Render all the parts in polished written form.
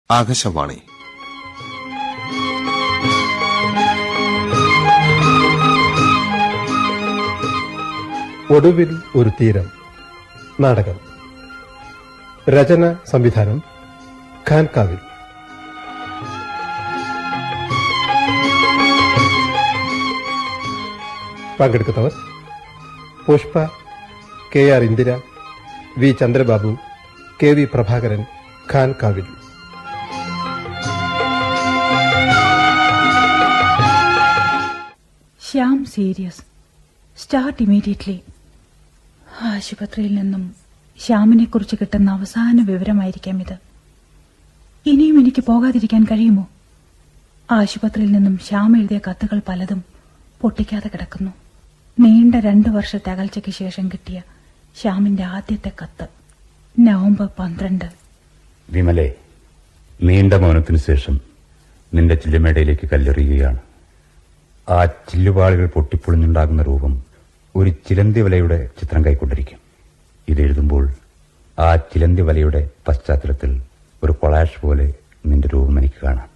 ആകാശവാണി. ഒടുവിൽ ഒരു തീരം. നാടകം. രചന സംവിധാനം ഖാൻകാവിൽ. പങ്കെടുക്കുന്നവർ Pushpa, KR Indira, V Chandrababu, KV Prabhakaran. Khankavil. Shyam serious. Start immediately. ആശുപത്രിയിൽ നിന്നും ശ്യാമിനെക്കുറിച്ച് കിട്ടുന്ന അവസാന വിവരമായിരിക്കാം ഇത്. ഇനിയും എനിക്ക് പോകാതിരിക്കാൻ കഴിയുമോ? ആശുപത്രിയിൽ നിന്നും ശ്യാം എഴുതിയ കത്തുകൾ പലതും പൊട്ടിക്കാതെ കിടക്കുന്നു. നീണ്ട 2 വർഷത്തെ അകൽച്ചയ്ക്ക് ശേഷം കിട്ടിയ ശ്യാമിന്റെ ആദ്യത്തെ കത്ത്. നവംബർ 12. വിമലെ, നീണ്ട മൗനത്തിനു ശേഷം നിന്റെ ചില്ലുമേടയിലേക്ക് കല്ലെറിയുകയാണ്. ആ ചില്ലുപാളികൾ പൊട്ടിപ്പൊളിഞ്ഞുണ്ടാകുന്ന രൂപം ഒരു ചിലന്തി വലയുടെ ചിത്രം കൈക്കൊണ്ടിരിക്കും. ഇതെഴുതുമ്പോൾ ആ ചിലന്തി വലയുടെ പശ്ചാത്തലത്തിൽ ഒരു കൊളാഷ് പോലെ നിന്റെ രൂപം എനിക്ക് കാണാം.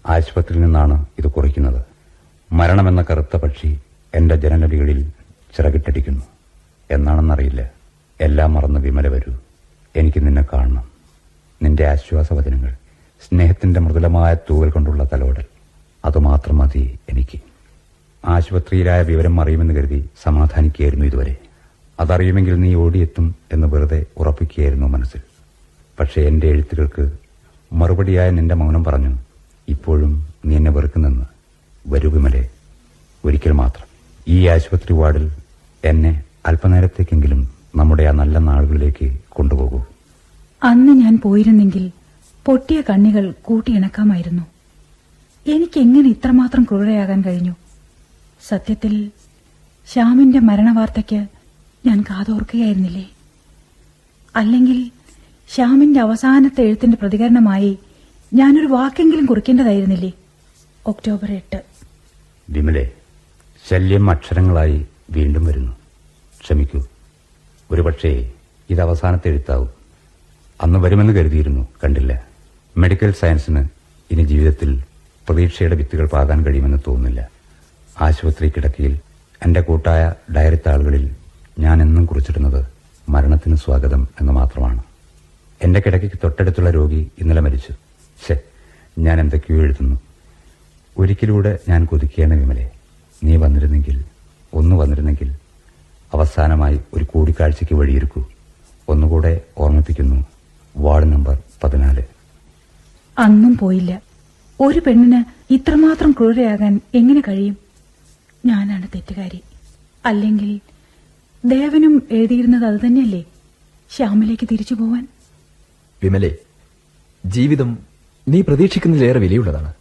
ആശുപത്രിയിൽ നിന്നാണ് ഇത് കുറിക്കുന്നത്. മരണമെന്ന കറുത്ത പക്ഷി എന്റെ ജനലടികളിൽ ചിറകിട്ടടിക്കുന്നു. എന്നാണെന്നറിയില്ല. എല്ലാം മറന്ന് വിമല വരൂ. എനിക്ക് നിന്നെ കാണണം. നിന്റെ ആശ്വാസവചനങ്ങൾ, സ്നേഹത്തിന്റെ മൃദുലമായ തൂവൽ കൊണ്ടുള്ള തലോടൽ, അതുമാത്രം മതി എനിക്ക്. ആശുപത്രിയിലായ വിവരം അറിയുമെന്ന് കരുതി സമാധാനിക്കുകയായിരുന്നു ഇതുവരെ. അതറിയുമെങ്കിൽ നീ ഓടിയെത്തും എന്ന് വെറുതെ ഉറപ്പിക്കുകയായിരുന്നു മനസ്സിൽ. പക്ഷെ എന്റെ എഴുത്തുകൾക്ക് മറുപടിയായ നിന്റെ മൗനം പറഞ്ഞു, ഇപ്പോഴും നീ എന്നെ വെറുക്കുന്നെന്ന്. വരൂ വിമലെ, ഒരിക്കൽ മാത്രം ഈ ആശുപത്രി വാർഡിൽ എന്നെ അല്പനേരത്തേക്കെങ്കിലും നമ്മുടെ ആ നല്ല നാളുകളിലേക്ക് കൊണ്ടുപോകൂ. അന്ന് ഞാൻ പോയിരുന്നെങ്കിൽ പൊട്ടിയ കണ്ണികൾ കൂട്ടിയിണക്കാമായിരുന്നു. എനിക്കെങ്ങനെ ഇത്രമാത്രം ക്രൂരയാകാൻ കഴിഞ്ഞു? സത്യത്തിൽ ശ്യാമിന്റെ മരണവാർത്തയ്ക്ക് ഞാൻ കാതോർക്കുകയായിരുന്നില്ലേ? അല്ലെങ്കിൽ ശ്യാമിന്റെ അവസാനത്തെ എഴുത്തിന്റെ പ്രതികരണമായി ഞാനൊരു വാക്കെങ്കിലും കുറിക്കേണ്ടതായിരുന്നില്ലേ? ഒക്ടോബർ 8. വിമലെ, ശല്യം അക്ഷരങ്ങളായി വീണ്ടും വരുന്നു. ക്ഷമിക്കൂ. ഒരുപക്ഷേ ഇത് അവസാനത്തെ എഴുത്താവും. അന്ന് വരുമെന്ന് കരുതിയിരുന്നു, കണ്ടില്ല. മെഡിക്കൽ സയൻസിന് ഇനി ജീവിതത്തിൽ പ്രതീക്ഷയുടെ വിത്തുകൾ പാകാൻ കഴിയുമെന്ന് തോന്നുന്നില്ല. ആശുപത്രി കിടക്കയിൽ എന്റെ കൂട്ടായ ഡയറി താളുകളിൽ ഞാൻ എന്നും കുറിച്ചിടുന്നത് മരണത്തിന് സ്വാഗതം എന്ന് മാത്രമാണ്. എന്റെ കിടക്കയ്ക്ക് തൊട്ടടുത്തുള്ള രോഗി ഇന്നലെ മരിച്ചു. ഞാൻ എന്തൊക്കെയോ എഴുതുന്നു. ഒരിക്കലൂടെ ഞാൻ കൊതിക്കുകയാണ് വിമലെ. നീ വന്നിരുന്നെങ്കിൽ, ഒന്ന് വന്നിരുന്നെങ്കിൽ. അവസാനമായി ഒരു കൂടിക്കാഴ്ചയ്ക്ക് വഴിയൊരുക്കൂ. ഒന്നുകൂടെ ഓർമ്മിപ്പിക്കുന്നു, വാർഡ് നമ്പർ 14. അന്നും പോയില്ല. ഒരു പെണ്ണിന് ഇത്രമാത്രം ക്രൂരയാകാൻ എങ്ങനെ കഴിയും? ഞാനാണ് തെറ്റുകാരി. അല്ലെങ്കിൽ ദേവനും എഴുതിയിരുന്നത് അതുതന്നെയല്ലേ, ശ്യാമിലേക്ക് തിരിച്ചു പോവാൻ? വിമലെ, ജീവിതം നീ പ്രതീക്ഷിക്കുന്നതിലേറെ വിലയുള്ളതാണ്.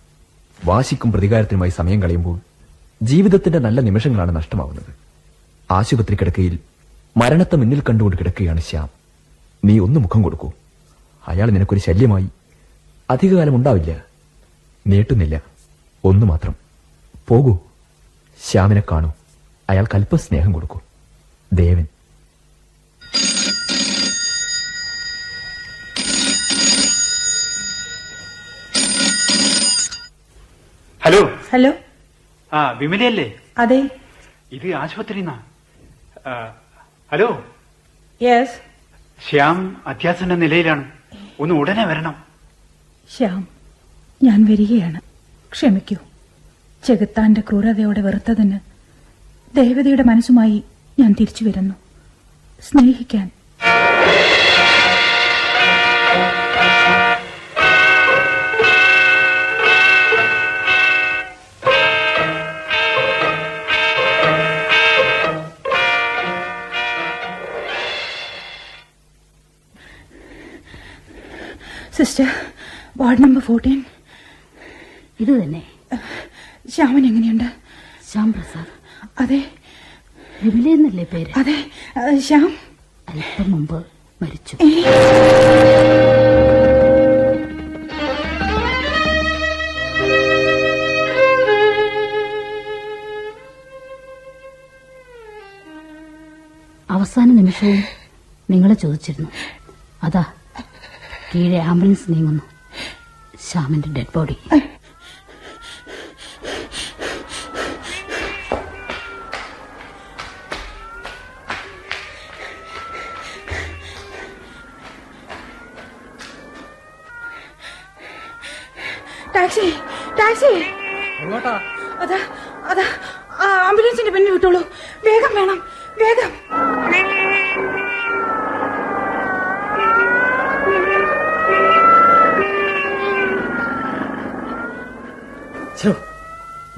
വാശിക്കും പ്രതികാരത്തിനുമായി സമയം കളയുമ്പോൾ ജീവിതത്തിന്റെ നല്ല നിമിഷങ്ങളാണ് നഷ്ടമാവുന്നത്. ആശുപത്രി കിടക്കയിൽ മരണത്തെ മുന്നിൽ കണ്ടുകൊണ്ട് കിടക്കുകയാണ് ശ്യാം. നീ ഒന്ന് മുഖം കൊടുക്കൂ. അയാൾ നിനക്കൊരു ശല്യമായി അധികകാലം ഉണ്ടാവില്ല. നീട്ടുന്നില്ല. ഒന്നു മാത്രം. പോകൂ. ശ്യാമിനെ കാണൂ. അയാൾക്ക് അല്പ സ്നേഹം കൊടുക്കൂ. ദേവൻ. ഹലോ. ഹലോ. വിമലയല്ലേ? അതെ. ഇത് ആശുപത്രിന്നാ. ഹലോ. യെസ്. ശ്യാം അത്യാസന്ന നിലയിലാണ്. ഒന്ന് ഉടനെ വരണം. ശ്യാം, ഞാൻ വരികയാണ്. ക്ഷമിക്കൂ. ചെകുത്താന്റെ ക്രൂരതയോടെ വെറുത്തതിന് ദേവതയുടെ മനസ്സുമായി ഞാൻ തിരിച്ചു വരുന്നു. സ്നേഹിക്കാൻ. Sister, ward number 14. ഇത് തന്നെ. ശ്യാമൻ എങ്ങനെയുണ്ട്? ശ്യാം പ്രസാദ്. അതെ. വിമലയെന്നല്ലേ പേര്? അതെ. ശ്യാം അല്പം മുമ്പ് മരിച്ചു. അവസാന നിമിഷവും നിങ്ങളെ ചോദിച്ചിരുന്നു. അതാ കീഴെ ആംബുലൻസ് നീങ്ങുന്നു. ശ്യാമിന്റെ ഡെഡ് ബോഡി. Taxi, taxi. അതാ അതാ ആംബുലൻസിന്റെ പിന്നിൽ വിട്ടോളൂ. വേഗം വേണം, വേഗം.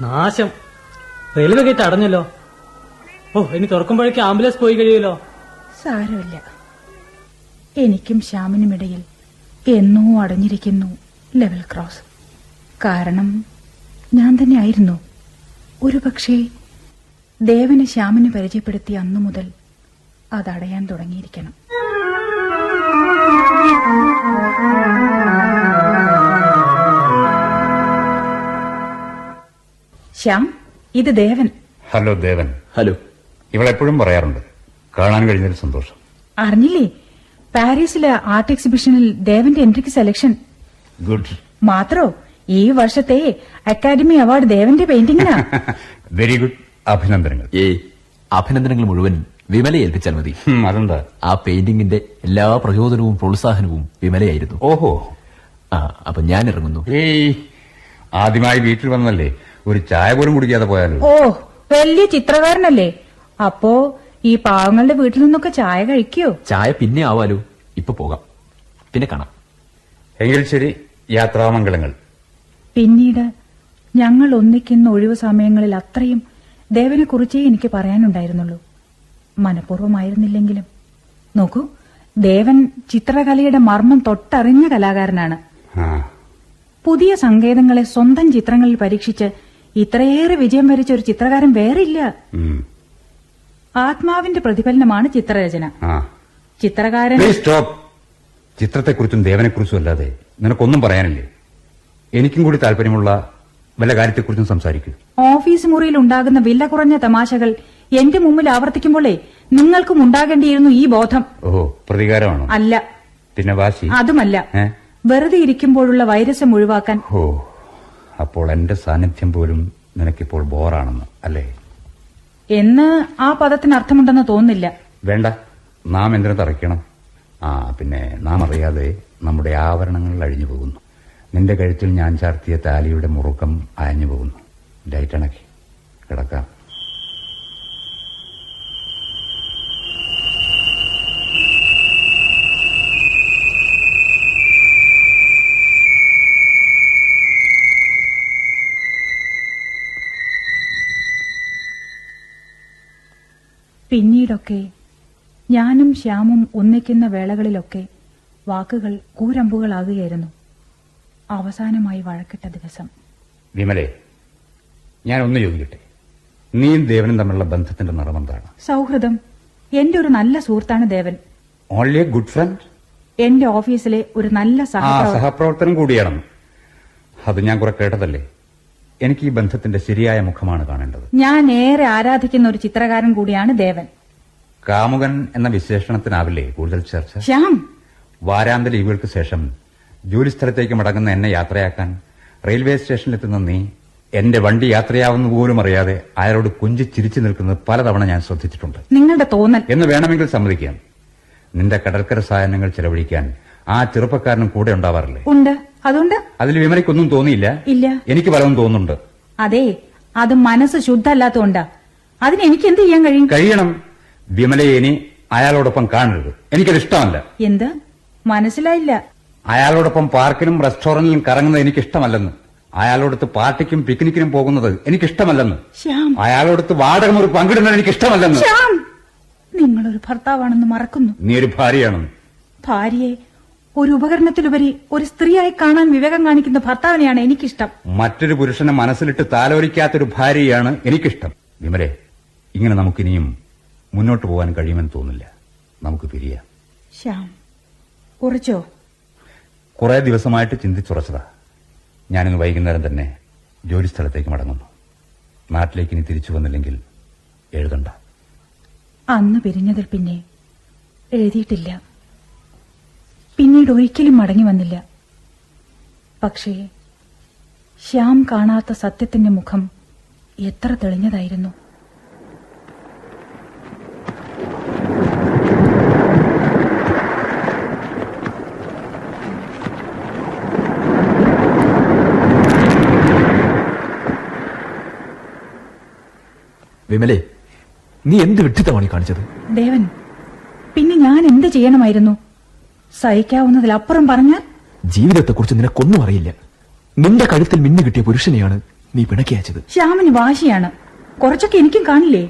നാശം, റെയിൽവേ ഗേറ്റ് അടഞ്ഞല്ലോ. ഇനി തുറക്കുമ്പോഴേക്കും ആംബുലൻസ് പോയി കഴിയുമല്ലോ. സാരമില്ല, എനിക്കും ശ്യാമിനുമിടയിൽ എന്നോ അടഞ്ഞിരിക്കുന്നു ലെവൽ ക്രോസ്. കാരണം ഞാൻ തന്നെ ആയിരുന്നു. ഒരുപക്ഷെ ദേവന് ശ്യാമിന് പരിചയപ്പെടുത്തിയ അന്നു മുതൽ അതടയാൻ തുടങ്ങിയിരിക്കണം. ശ്യാം, ഇത് ദേവൻ. ഹലോ ദേവൻ. ഹലോ. ഇവളെപ്പോഴും പറയാറുണ്ട്, കാണാൻ കഴിഞ്ഞതിൽ സന്തോഷം. അറിഞ്ഞില്ലേ, പാരീസിലെ ആർട്ട് എക്സിബിഷനിൽ ദേവന്റെ എൻട്രിക്ക് സെലക്ഷൻ. ഗുഡ്. മാത്രോ ഈ വർഷത്തെ അക്കാദമി അവാർഡ് ദേവന്റെ പെയിന്റിംഗിനാ. വെരി ഗുഡ്, അഭിനന്ദനങ്ങൾ. അഭിനന്ദനങ്ങൾ മുഴുവൻ വിമലയെ ഏൽപ്പിച്ചാൽ മതി. അതെന്താ? ആ പെയിന്റിംഗിന്റെ എല്ലാ പ്രചോദനവും പ്രോത്സാഹനവും വിമലയായിരുന്നു. ഓഹോ. അപ്പൊ ഞാൻ ഇറങ്ങുന്നു. ആദ്യമായി വീട്ടിൽ വന്നല്ലേ, ഒരു ചായ പോലും കുടിക്കാതെ പോയാലോ? ഓ, വലിയ ചിത്രകാരനല്ലേ, അപ്പോ ഈ പാവങ്ങളുടെ വീട്ടിൽ നിന്നൊക്കെ ചായ കഴിക്കോ? ചായ പിന്നെ ആവാലോ, ഇപ്പൊ പോകാം, പിന്നെ കാണാം. എങ്കിൽ ശരി, യാത്രാമംഗളങ്ങൾ. പിന്നീട് ഞങ്ങൾ ഒന്നിക്കുന്ന ഒഴിവു സമയങ്ങളിൽ അത്രയും ദേവനെ കുറിച്ചേ എനിക്ക് പറയാനുണ്ടായിരുന്നുള്ളൂ. മനഃപൂർവ്വമായിരുന്നില്ലെങ്കിലും. നോക്കൂ, ദേവൻ ചിത്രകലയുടെ മർമ്മം തൊട്ടറിഞ്ഞ കലാകാരനാണ്. പുതിയ സങ്കേതങ്ങളെ സ്വന്തം ചിത്രങ്ങളിൽ പരീക്ഷിച്ച് ഇത്രയേറെ വിജയം വരിച്ച ഒരു ചിത്രകാരൻ വേറില്ല. ആത്മാവിന്റെ പ്രതിഫലനമാണ് ചിത്രരചന. ചിത്രകാരൻ. ചിത്രത്തെക്കുറിച്ചും ദേവനെക്കുറിച്ചും അല്ലാതെ നിനക്കൊന്നും പറയാനില്ലേ? എനിക്കും കൂടി താല്പര്യമുള്ള വല്ല കാര്യത്തെക്കുറിച്ചും സംസാരിക്കൂ. ഓഫീസ് മുറിയിൽ ഉണ്ടാകുന്ന വില കുറഞ്ഞ തമാശകൾ എന്റെ മുമ്പിൽ ആവർത്തിക്കുമ്പോഴേ നിങ്ങൾക്കും ഉണ്ടാകേണ്ടിയിരുന്നു ഈ ബോധം. ഓ, പ്രതികാരമാണോ? അല്ല. പിന്നെ വാശി? അതുമല്ല, വെറുതെ ഇരിക്കുമ്പോഴുള്ള വൈരസം ഒഴിവാക്കാൻ. ഓ, അപ്പോൾ എന്റെ സാന്നിധ്യം പോലും നിനക്കിപ്പോൾ ബോറാണെന്ന് അല്ലേ? എന്ന് ആ പദത്തിന് അർത്ഥമുണ്ടെന്ന് തോന്നുന്നില്ല. വേണ്ട, നാം എന്തിനു തറയ്ക്കണം? പിന്നെ നാം അറിയാതെ നമ്മുടെ ആഭരണങ്ങൾ അഴിഞ്ഞു പോകുന്നു. നിന്റെ കഴുത്തിൽ ഞാൻ ചാർത്തിയ താലിയുടെ മുറുക്കം അയഞ്ഞു പോകുന്നു. ലൈറ്റ് അണക്കി കിടക്കാം. പിന്നീടൊക്കെ ഞാനും ശ്യാമും ഒന്നിക്കുന്ന വേളകളിലൊക്കെ വാക്കുകൾ കൂരമ്പുകളാകുകയായിരുന്നു. അവസാനമായി വഴക്കിട്ട ദിവസം. വിമലേ, ഞാൻ ഒന്ന് ചോദിക്കട്ടെ, നീയും ദേവനും തമ്മിലുള്ള ബന്ധത്തിന്റെ നിറം എന്താണ്? സൗഹൃദം. എന്റെ ഒരു നല്ല സുഹൃത്താണ് Devan. Only a good friend? എന്റെ ഓഫീസിലെ ഒരു നല്ല സഹപ്രവർത്തനം കൂടിയാണ്. അത് ഞാൻ കുറെ കേട്ടതല്ലേ. എനിക്ക് ഈ ബന്ധത്തിന്റെ ശരിയായ മുഖമാണ് കാണേണ്ടത്. ഞാൻ ഏറെ ആരാധിക്കുന്ന ഒരു ചിത്രകാരൻ കൂടിയാണ് ദേവൻ. കാമുകൻ എന്ന വിശേഷണത്തിനാവില്ലേ കൂടുതൽ ചർച്ച? ശ്യാം, വാരാന്ത ലീവുകൾക്ക് ശേഷം ജോലിസ്ഥലത്തേക്ക് മടങ്ങുന്ന എന്നെ യാത്രയാക്കാൻ റെയിൽവേ സ്റ്റേഷനിലെത്തുന്ന നീ എന്റെ വണ്ടി യാത്രയാവുന്ന പോലും അറിയാതെ അയാളോട് കുഞ്ചി ചിരിച്ചു നിൽക്കുന്നത് പലതവണ ഞാൻ ശ്രദ്ധിച്ചിട്ടുണ്ട്. നിങ്ങളുടെ തോന്നൽ എന്ന് വേണമെങ്കിൽ സമ്മതിക്കാം. നിന്റെ കടൽക്കര സാധനങ്ങൾ ചെലവഴിക്കാൻ ആ ചെറുപ്പക്കാരനും കൂടെ ഉണ്ടാവാറില്ലേ? ഉണ്ട്. അതുകൊണ്ട് അതിൽ വിമലയ്ക്കൊന്നും തോന്നിയില്ല? ഇല്ല. എനിക്ക് പലതും തോന്നുന്നുണ്ട്. അതെ, അത് മനസ്സ് ശുദ്ധമല്ലാത്തതുകൊണ്ടാ. അതിന് എനിക്ക് എന്ത് ചെയ്യാൻ കഴിയണം? വിമലയെ ഇനി അയാളോടൊപ്പം കാണരുത്. എനിക്കത് ഇഷ്ടമല്ല. എന്ത്? മനസ്സിലായില്ല. അയാളോടൊപ്പം പാർക്കിനും റെസ്റ്റോറന്റിലും കറങ്ങുന്നത് എനിക്കിഷ്ടമല്ലെന്ന്. അയാളോടൊത്ത് പാർട്ടിക്കും പിക്നിക്കിനും പോകുന്നത് എനിക്കിഷ്ടമല്ലെന്ന്. അയാളോടത്ത് വാടക മുറി പങ്കിടുന്നത് എനിക്കിഷ്ടമല്ലെന്ന്. നിങ്ങളൊരു ഭർത്താവാണെന്ന് മറക്കുന്നു. നീ ഒരു ഭാര്യയാണെന്ന്. ഭാര്യയെ ഒരു ഉപകരണത്തിലുപരി ഒരു സ്ത്രീയായി കാണാൻ വിവേകം കാണിക്കുന്ന ഭർത്താവിനെയാണ് എനിക്കിഷ്ടം. മറ്റൊരു പുരുഷനെ മനസ്സിലിട്ട് താലോലിക്കാത്തൊരു ഭാര്യയാണ് എനിക്കിഷ്ടം. വിമലെ, ഇങ്ങനെ നമുക്കിനിയും മുന്നോട്ട് പോകാൻ കഴിയുമെന്ന് തോന്നില്ല. നമുക്ക് പിരിയാം. ശ്യാം, ഉറച്ചോ? കുറെ ദിവസമായിട്ട് ചിന്തിച്ചുറച്ചതാ. ഞാനിന്ന് വൈകുന്നേരം തന്നെ ജോലിസ്ഥലത്തേക്ക് മടങ്ങുന്നു. നാട്ടിലേക്ക് ഇനി തിരിച്ചു വന്നില്ലെങ്കിൽ എഴുതണ്ട. അന്ന് പിരിഞ്ഞതിൽ പിന്നെ എഴുതിയിട്ടില്ല. പിന്നീട് ഒരിക്കലും മടങ്ങി വന്നില്ല. പക്ഷേ ശ്യാം കാണാത്ത സത്യത്തിന്റെ മുഖം എത്ര തെളിഞ്ഞതായിരുന്നു. വിമലേ, നീ എന്ത് വിഡ്ഢിത്തമാണ് കാണിച്ചത്? ദേവൻ, പിന്നെ ഞാൻ എന്ത് ചെയ്യണമായിരുന്നു? സഹിക്കാവുന്നതിലപ്പുറം പറഞ്ഞാൽ? ജീവിതത്തെക്കുറിച്ച് നിനക്കൊന്നും അറിയില്ല. നിന്റെ കഴുത്തിൽ മിന്നു കിട്ടിയ പുരുഷനെയാണ് നീ പിണക്കി അയച്ചത്. ശ്യാമിന് വാശിയാണ്. കുറച്ചൊക്കെ എനിക്കും കാണില്ലേ?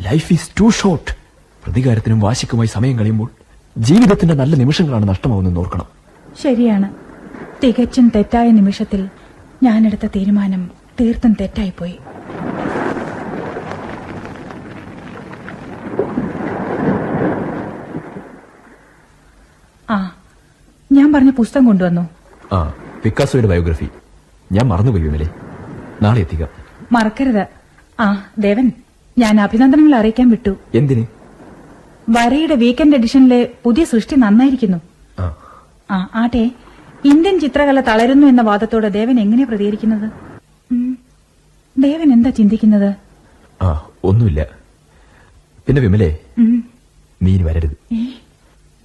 Life is too short. പ്രതികാരത്തിനും വാശിക്കുമായി സമയം കഴിയുമ്പോൾ ജീവിതത്തിന്റെ നല്ല നിമിഷങ്ങളാണ് നഷ്ടമാവുന്നെന്ന് ഓർക്കണം. ശരിയാണ്. തികച്ചും തെറ്റായ നിമിഷത്തിൽ ഞാനെടുത്ത തീരുമാനം തീർത്തും തെറ്റായിപ്പോയി. ആ, ഞാൻ പറഞ്ഞ പുസ്തകം കൊണ്ടുവന്നു. ആ, പിക്കാസോയുടെ ബയോഗ്രഫി. ഞാൻ മറന്നുപോയി വിമലേ, നാളെ എത്തിക്കാം. മറക്കരുത്. ആ ദേവൻ, ഞാൻ അഭിനന്ദനങ്ങൾ അറിയിക്കാൻ വിട്ടു. എന്തിന്? വരയുടെ വീക്കെൻഡ് എഡിഷനിലെ പുതിയ സൃഷ്ടി നന്നായിരിക്കുന്നു. ആ ആട്ടെ, ഇന്ത്യൻ ചിത്രകല തളരുന്നു എന്ന വാദത്തോട് ദേവൻ എങ്ങനെ പ്രതികരിക്കുന്നത്? ദേവൻ എന്താ ചിന്തിക്കുന്നത്? ആ, ഒന്നുമില്ല. പിന്നെ വിമലേ, നീ ഇനി വരരുത്.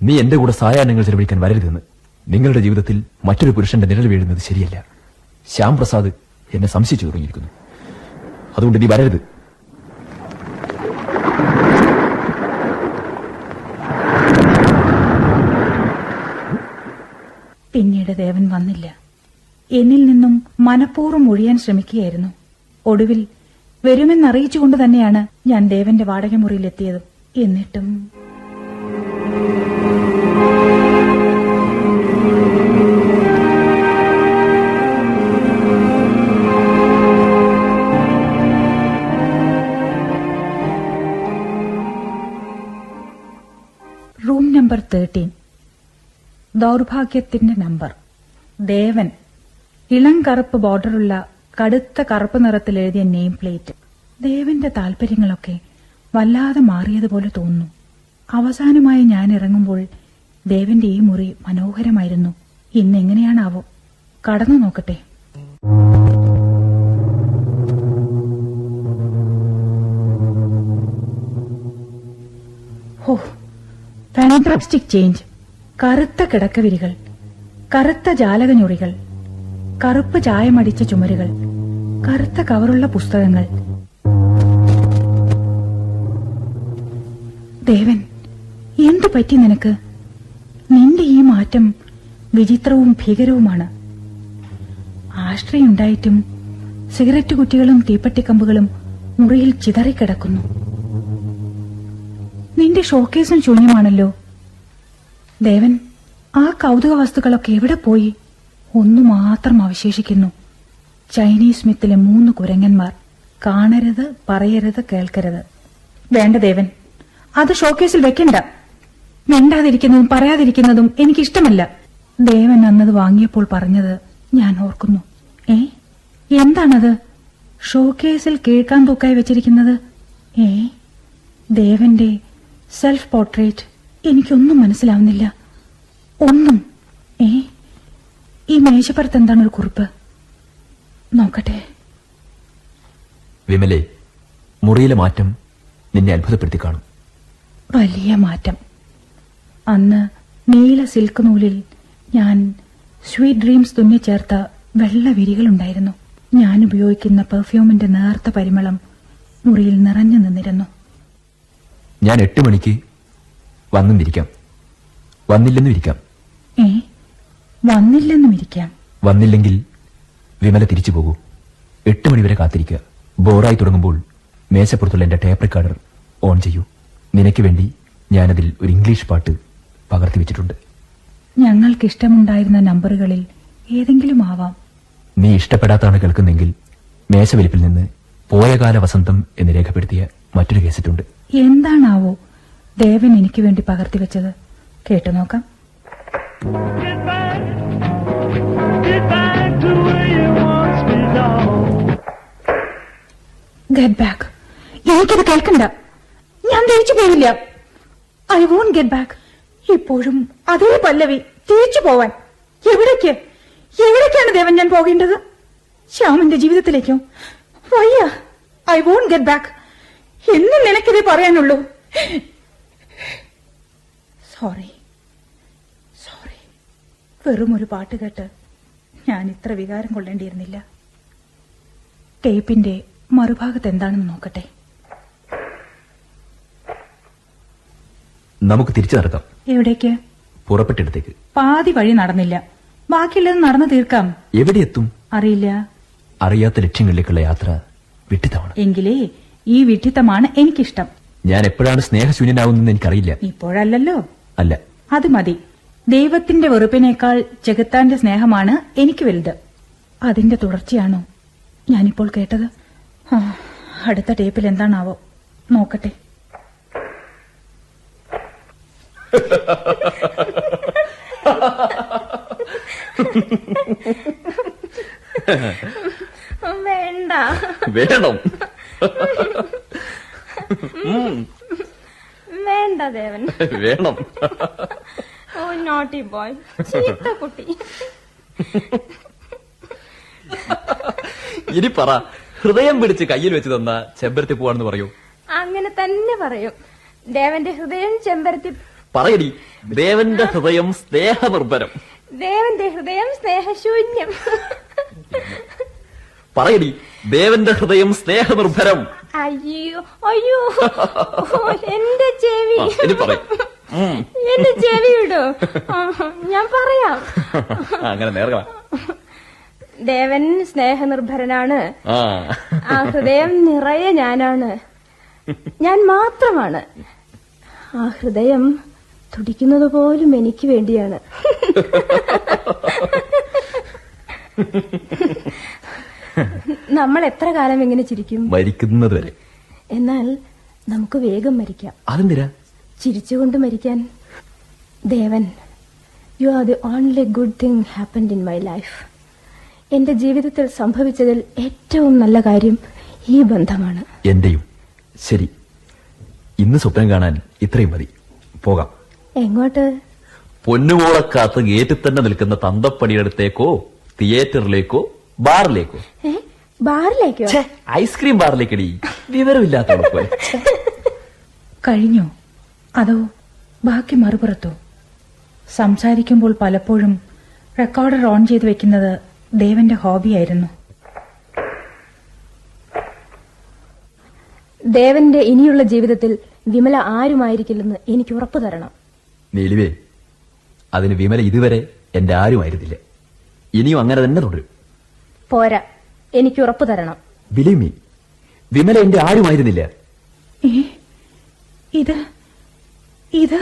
നീ എന്റെ കൂടെ സായാഹ്നങ്ങൾ ചെലവഴിക്കാൻ വരരുതെന്ന്. നിങ്ങളുടെ ജീവിതത്തിൽ മറ്റൊരു പുരുഷന്റെ നിഴൽ വീഴുന്നത് ശരിയല്ല. ശ്യാം പ്രസാദ് എന്നെ സംശയിച്ചു തുടങ്ങിയിരിക്കുന്നു. അതുകൊണ്ട് നീ വരരുത്. പിന്നീട് ദേവൻ വന്നില്ല. എന്നിൽ നിന്നും മനഃപൂർവ്വം ഒഴിയാൻ ശ്രമിക്കുകയായിരുന്നു. ഒടുവിൽ വരുമെന്നറിയിച്ചുകൊണ്ട് തന്നെയാണ് ഞാൻ ദേവന്റെ വാടകമുറിയിലെത്തിയത്. എന്നിട്ടും റൂം നമ്പർ 13. ദൗർഭാഗ്യത്തിന്റെ നമ്പർ. ദേവൻ. ഇളം കറുപ്പ് ബോർഡറുള്ള കടുത്ത കറുപ്പ് നിറത്തിൽ എഴുതിയ നെയിം പ്ലേറ്റ്. ദേവന്റെ താൽപര്യങ്ങളൊക്കെ വല്ലാതെ മാറിയതുപോലെ തോന്നുന്നു. അവസാനമായി ഞാൻ ഇറങ്ങുമ്പോൾ ദേവന്റെ ഈ മുറി മനോഹരമായിരുന്നു. ഇന്നെങ്ങനെയാണാവോ? കടന്നു നോക്കട്ടെ. ഹോ, ഫാന്റാസ്റ്റിക് ചേഞ്ച്. കറുത്ത കിടക്കവിരികൾ, കറുത്ത ജാലകഞ്ഞുറികൾ, കറുപ്പ് ചായമടിച്ച ചുമരുകൾ, കറുത്ത കവറുള്ള പുസ്തകങ്ങൾ. ദേവൻ, എന്തു പറ്റി നിനക്ക്? നിന്റെ ഈ മാറ്റം വിചിത്രവും ഭീകരവുമാണ്. ആശ്രയുണ്ടായിട്ടും സിഗരറ്റ് കുറ്റികളും തീപ്പെട്ടിക്കമ്പുകളും മുറിയിൽ ചിതറിക്കിടക്കുന്നു. നിന്റെ ഷോക്കേസും ശൂന്യമാണല്ലോ. ദേവൻ, ആ കൗതുക വസ്തുക്കളൊക്കെ എവിടെ പോയി? ഒന്നു മാത്രം അവശേഷിക്കുന്നു. ചൈനീസ് മിത്തിലെ 3 കുരങ്ങന്മാർ. കാണരുത്, പറയരുത്, കേൾക്കരുത്. വേണ്ട ദേവൻ, അത് ഷോക്കേസിൽ വെക്കണ്ട. മിണ്ടാതിരിക്കുന്നതും പറയാതിരിക്കുന്നതും എനിക്കിഷ്ടമല്ല. ദേവൻ അന്നത് വാങ്ങിയപ്പോൾ പറഞ്ഞത് ഞാൻ ഓർക്കുന്നു. എന്താണത്? ഷോക്കേസിൽ കീഴ്ക്കാൻ തൂക്കായി വെച്ചിരിക്കുന്നത്. ദേവന്റെ സെൽഫ് പോർട്രേറ്റ്. എനിക്കൊന്നും മനസ്സിലാവുന്നില്ല. ഒന്നും. ഈ മേശപ്പുറത്ത് എന്താണ് ഒരു കുറിപ്പ്? നോക്കട്ടെ. വിമലേ, മുറിയിലെ മാറ്റം നിന്നെ അത്ഭുതപ്പെടുത്തി കാണും. വലിയ മാറ്റം. അന്ന് നീല സിൽക്ക് നൂലിൽ ഞാൻ സ്വീറ്റ് ഡ്രീംസ് തുന്നിച്ചേർത്ത വെള്ള വിരികളുണ്ടായിരുന്നു. ഞാൻ ഉപയോഗിക്കുന്ന പെർഫ്യൂമിന്റെ നേർത്ത പരിമളം മുറിയിൽ നിറഞ്ഞു നിന്നിരുന്നു. ഞാൻ 8 മണിക്ക് വന്നെന്നിരിക്കാം, വന്നില്ലെന്നും ഇരിക്കാം. വന്നില്ലെന്നും ഇരിക്കാം. വന്നില്ലെങ്കിൽ വിമല തിരിച്ചു പോകൂ. 8 മണി വരെ കാത്തിരിക്കുക. ബോറായി തുടങ്ങുമ്പോൾ മേശപ്പുറത്തുള്ള എന്റെ ടേപ്പ് റെക്കോർഡർ ഓൺ ചെയ്യൂ. നിനക്ക് വേണ്ടി ഞാനതിൽ ഒരു ഇംഗ്ലീഷ് പാട്ട് പകർത്തി വെച്ചിട്ടുണ്ട്. ഞങ്ങൾക്കിഷ്ടമുണ്ടായിരുന്ന നമ്പറുകളിൽ ഏതെങ്കിലും ആവാം. നീ ഇഷ്ടപ്പെടാത്താണ് കേൾക്കുന്നെങ്കിൽ മേശവലിപ്പിൽ നിന്ന് പോയകാല വസന്തം എന്ന് രേഖപ്പെടുത്തിയ മറ്റൊരു കേസറ്റുണ്ട്. എന്താണാവോ ദേവൻ എനിക്ക് വേണ്ടി പകർത്തി വെച്ചത്? കേട്ടു നോക്കാം. Get back. എനിക്കത് കേൾക്കണ്ട. ഞാൻ തിരിച്ചു പോവില്ല. I won't get back. ഇപ്പോഴും അതേ പല്ലവി. തിരിച്ചു പോവാൻ എവിടേക്ക്? എവിടേക്കാണ് ദേവൻ ഞാൻ പോകേണ്ടത്? ശ്യാമിന്റെ ജീവിതത്തിലേക്കോ? വയ്യ, ഐ വോണ്ട് ഗെറ്റ് ബാക്ക്. എന്നും നിനക്കിതേ പറയാനുള്ളൂ. Sorry sorry. വെറും ഒരു പാട്ട് കേട്ട് ഞാൻ ഇത്ര വികാരം കൊള്ളേണ്ടിയിരുന്നില്ല. ടേപ്പിന്റെ മറുഭാഗത്ത് എന്താണെന്ന് നോക്കട്ടെ. നമുക്ക് തിരിച്ചു നടക്കാം. എവിടേക്ക്? പുറപ്പെട്ടിടത്തേക്ക്. പാതി വഴി നടന്നില്ല, ബാക്കിയുള്ളത് നടന്നു തീർക്കാം. എവിടെ എത്തും അറിയില്ല. അറിയാത്ത ലക്ഷ്യങ്ങളിലേക്കുള്ള യാത്ര വിഡ്ഢിത്തമാണ്. എങ്കിലേ ഈ വിഡ്ഢിത്തമാണ് എനിക്കിഷ്ടം. ഞാൻ എപ്പോഴാണ് സ്നേഹശൂന്യനാവുന്നെന്ന് എനിക്കറിയില്ല. ഇപ്പോഴല്ലല്ലോ. അല്ല, അത് മതി. ദൈവത്തിന്റെ വെറുപ്പിനേക്കാൾ ജഗത്താന്റെ സ്നേഹമാണ് എനിക്ക് വലുത്. അതിന്റെ തുടർച്ചയാണോ ഞാനിപ്പോൾ കേട്ടത്? അടുത്ത ടേപ്പിൽ എന്താണാവോ, നോക്കട്ടെ. വേണ്ട. വേണം. വേണ്ട ദേവൻ. വേണം. ഓ നോട്ടി ബോയ്, ചീത്ത കുട്ടി. ഇനി പറ, ഹൃദയം പിടിച്ച് കയ്യിൽ വെച്ച് തന്ന ചെമ്പരത്തി പൂവാണെന്ന് പറയൂ. അങ്ങനെ തന്നെ പറയും. ദേവന്റെ ഹൃദയം ചെമ്പരത്തി. പറയടി, ദേവന്റെ ഹൃദയം സ്നേഹനിർഭരം. ദേവന്റെ ഹൃദയം സ്നേഹശൂന്യം. പറയടി, ദേവന്റെ ഹൃദയം സ്നേഹനിർഭരം. അയ്യോ അയ്യോ, എന്റെ ചെവി. ഇനി പറയും. എന്റെ ചെവി വിടോ, ഞാൻ പറയാം. അങ്ങനെ നേർക്ക. ദേവൻ സ്നേഹനിർഭരനാണ്. ആ ഹൃദയം നിറയെ ഞാനാണ്, ഞാൻ മാത്രമാണ്. ആ ഹൃദയം തുടിക്കുന്നത് പോലും എനിക്ക് വേണ്ടിയാണ്. നമ്മൾ എത്ര കാലം എങ്ങനെ ചിരിക്കും? മരിക്കുന്നത് വരെ. എന്നാൽ നമുക്ക് വേഗം മരിക്കാം. അതെന്തിനാ? ചിരിച്ചുകൊണ്ട് മരിക്കാൻ. Devan, you are the only good thing happened in my life. എന്റെ ജീവിതത്തിൽ സംഭവിച്ചതിൽ ഏറ്റവും നല്ല കാര്യം ഈ ബന്ധമാണ്. എന്റെയും. ശരി, ഇന്ന് സ്വപ്നം കാണാൻ ഇത്രയും മതി. പോകാം. എങ്ങോട്ട്? പൊന്നുമോളക്കാത്ത് ഗേറ്റിൽ തന്നെ നിൽക്കുന്ന തന്തപ്പടിയടുത്തേക്കോ, തിയേറ്ററിലേക്കോ, ബാറിലേക്കോ? ബാറിലേക്കോ? ഐസ്ക്രീം ബാറിലേക്കടി. വിവരമില്ലാത്തവളെ. കഴിഞ്ഞോ അതോ ബാക്കി മറുപുറത്തോ? സംസാരിക്കുമ്പോൾ പലപ്പോഴും റെക്കോർഡർ ഓൺ ചെയ്ത് വെക്കുന്നത് ദേവന്റെ ഹോബിയായിരുന്നു. ദേവന്റെ ഇനിയുള്ള ജീവിതത്തിൽ വിമല ആരുമായിരിക്കില്ലെന്ന് എനിക്ക് ഉറപ്പു തരണം. നീലിവേ, അതിന് വിമല ഇതുവരെ എന്റെ ആരുമായിരുന്നില്ല. ഇനിയും അങ്ങനെ തന്നെ തുടരും. പോരാ, എനിക്ക് ഉറപ്പു തരണം. ബിലീവ് മീ, വിമല എന്റെ ആരുമായിരുന്നില്ല. ഇത് ഇത്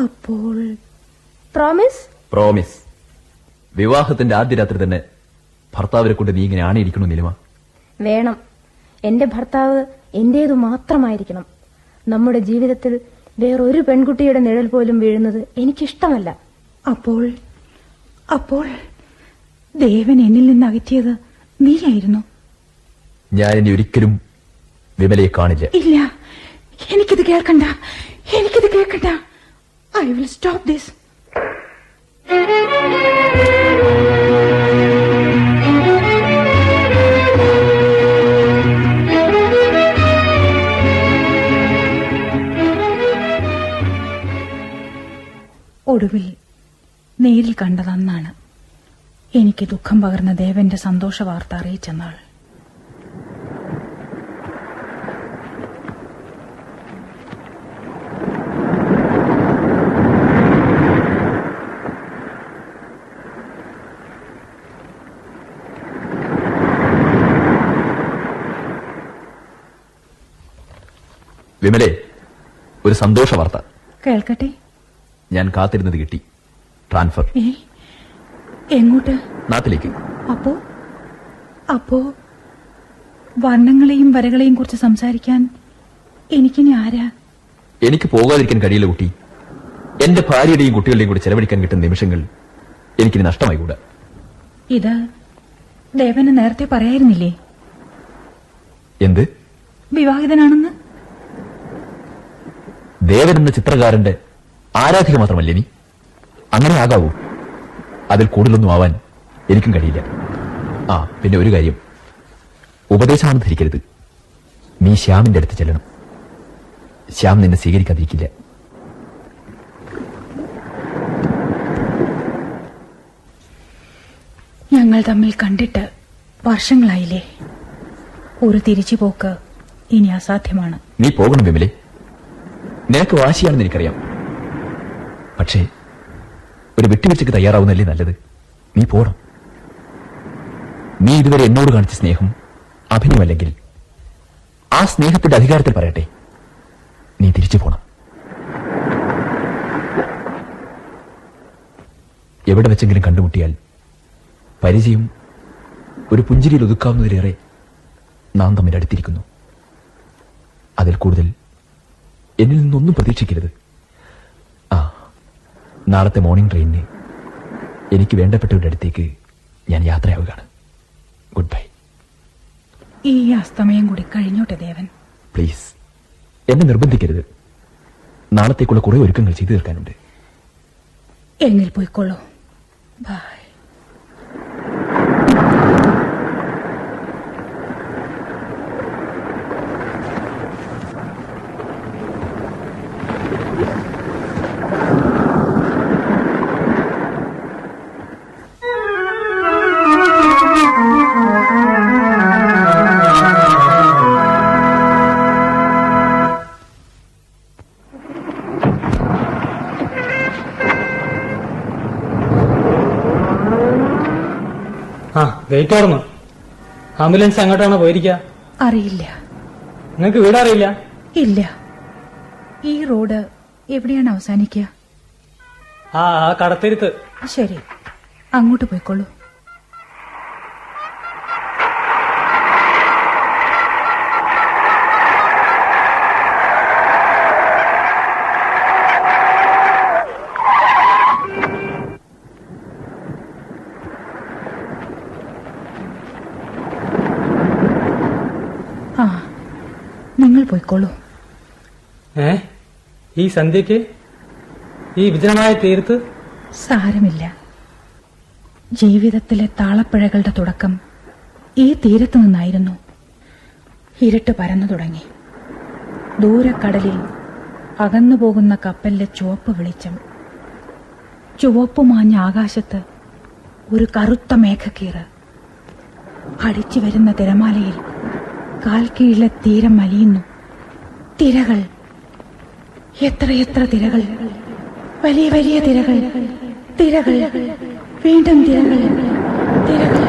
അപ്പോൾ പ്രോമിസ്? പ്രോമിസ്. വിവാഹത്തിന്റെ ആദ്യ രാത്രി തന്നെ ഭർത്താവിനെ കൊണ്ട് നീ ഇങ്ങനെ ആണിയിരിക്കണോ നിലിമ? വേണം. എന്റെ ഭർത്താവ് എന്റേതു മാത്രമായിരിക്കണം. നമ്മുടെ ജീവിതത്തിൽ വേറൊരു പെൺകുട്ടിയുടെ നിഴൽ പോലും വീഴുന്നത് എനിക്കിഷ്ടമല്ല. അപ്പോൾ അപ്പോൾ ദേവൻ എന്നിൽ നിന്ന് അകറ്റിയത് നീയായിരുന്നു. ഞാൻ ഇനി ഒരിക്കലും വിമലയെ കാണില്ല. ഇല്ല, എനിക്കിത് കേൾക്കണ്ട, എനിക്കിത് കേൾക്കണ്ട. I will stop this. ഒടുവിൽ നേരിൽ കണ്ടതന്നാണ് എനിക്ക് ദുഃഖം പകർന്ന ദേവന്റെ സന്തോഷ വാർത്ത അറിയിച്ചെന്നാൾ. വിമലേ, ഒരു സന്തോഷ വാർത്ത. കേൾക്കട്ടെ. ഞാൻ കാത്തിരുന്നത് കിട്ടി. ട്രാൻസ്ഫർ. എങ്ങോട്ട്? നാട്ടിലേക്ക്. അപ്പോ അപ്പോ വർണ്ണങ്ങളെയും വരകളെയും കുറിച്ച് സംസാരിക്കാൻ എനിക്കിനി ആരാ? എനിക്ക് പോകാതിരിക്കാൻ കഴിയില്ല കുട്ടി. എന്റെ ഭാര്യയുടെയും കുട്ടികളുടെയും കൂടി ചെലവഴിക്കാൻ കിട്ടുന്ന നിമിഷങ്ങൾ എനിക്കിനി നഷ്ടമായി കൂടാ. ഇത് ദേവന് നേരത്തെ പറയായിരുന്നില്ലേ? എന്ത്? വിവാഹിതനാണെന്ന്. ദേവൻ എന്ന ചിത്രകാരന്റെ ആരാധിക മാത്രമല്ലേ നീ? അങ്ങനെ ആകാവൂ? അതിൽ കൂടുതലൊന്നും ആവാൻ എനിക്കും കഴിയില്ല. ആ പിന്നെ ഒരു കാര്യം, ഉപദേശമാണെന്ന് ധരിക്കരുത്. നീ ശ്യാമിന്റെ അടുത്ത് ചെല്ലണം. ശ്യാം നിന്നെ സ്വീകരിക്കാതിരിക്കില്ല. ഞങ്ങൾ തമ്മിൽ കണ്ടിട്ട് വർഷങ്ങളായില്ലേ. ഒരു തിരിച്ചുപോക്ക് ഇനി അസാധ്യമാണ്. നീ പോകണം വിമലെ. നിനക്ക് വാശിയാണെന്ന് എനിക്കറിയാം. പക്ഷേ ഒരു വിട്ടുവീഴ്ചയ്ക്ക് തയ്യാറാവുന്നല്ലേ നല്ലത്. നീ പോണം. നീ ഇതുവരെ എന്നോട് കാണിച്ച സ്നേഹം അഭിനയമല്ലെങ്കിൽ ആ സ്നേഹത്തിന്റെ അധികാരത്തിൽ പറയട്ടെ, നീ തിരിച്ചു പോണം. എവിടെ വെച്ചെങ്കിലും കണ്ടുമുട്ടിയാൽ പരിചയം ഒരു പുഞ്ചിരിയിൽ ഒതുക്കാവുന്നതിലേറെ നാം തമ്മിൽ അടുത്തിരിക്കുന്നു. അതിൽ കൂടുതൽ എന്നിൽ നിന്നൊന്നും പ്രതീക്ഷിക്കരുത്. ആ നാളത്തെ മോർണിംഗ് ട്രെയിനിന് എനിക്ക് വേണ്ടപ്പെട്ടവരുടെ അടുത്തേക്ക് ഞാൻ യാത്രയാവുകയാണ്. Good bye. ഈ അസ്തമയം കൂടി കഴിഞ്ഞോട്ടെ ദേവൻ. പ്ലീസ് എന്നെ നിർബന്ധിക്കരുത്. നാളത്തേക്കുള്ള കുറെ ഒരുക്കങ്ങൾ ചെയ്തു തീർക്കാനുണ്ട്. എങ്കിൽ പോയിക്കൊള്ളൂ. ബൈ. ആ ഗേറ്റ് തുറന്നു. ആംബുലൻസ് അങ്ങോട്ടാണോ പോയിരിക്കുക? അറിയില്ല. നിങ്ങൾക്ക് വീടറിയില്ല? ഇല്ല. ഈ റോഡ് എവിടെയാണ് അവസാനിക്കുക? ആ കടത്തിരുത്ത്. ശരി, അങ്ങോട്ട് പോയിക്കൊള്ളൂ. ആ, നിങ്ങൾ പോയിക്കോളൂ. ഈ സന്ധ്യക്ക് ഈ വിജനമായ തീർത്ത്? സാരമില്ല. ജീവിതത്തിലെ താളപ്പിഴകളുടെ തുടക്കം ഈ തീരത്ത് നിന്നായിരുന്നു. ഇരുട്ട് പരന്നു തുടങ്ങി. ദൂരക്കടലിൽ അകന്നുപോകുന്ന കപ്പലിലെ ചുവപ്പ് വെളിച്ചം. ചുവപ്പുമാഞ്ഞ ആകാശത്ത് ഒരു കറുത്ത മേഘക്കീറ്. അടിച്ചു വരുന്ന തിരമാലയിൽ കാൽക്കീഴിലെ തീരം മലിയുന്നു. തിരകൾ, എത്രയെത്ര തിരകൾ, വലിയ വലിയ തിരകൾ, തിരകൾ, വീണ്ടും തിരകൾ, തിരകൾ,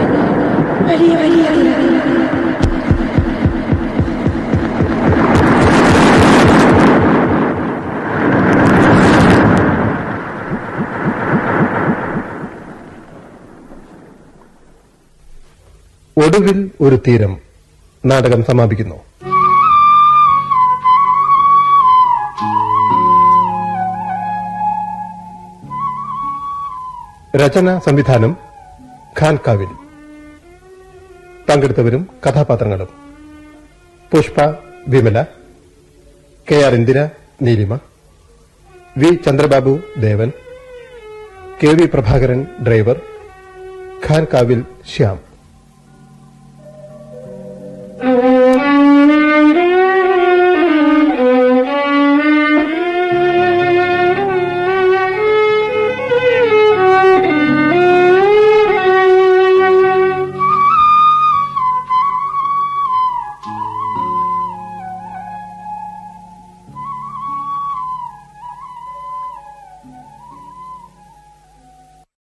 വലിയ വലിയ തിരകൾ. ഒടുവിൽ ഒരു തീരം നാടകം സമാപിക്കുന്നു. രചന സംവിധാനം ഖാൻ കാവിൽ. പങ്കെടുത്തവരും കഥാപാത്രങ്ങളും: പുഷ്പ വിമല, KR ഇന്ദിര നീലിമ, V ചന്ദ്രബാബു ദേവൻ, KV പ്രഭാകരൻ ഡ്രൈവർ, ഖാൻ കാവിൽ ശ്യാം.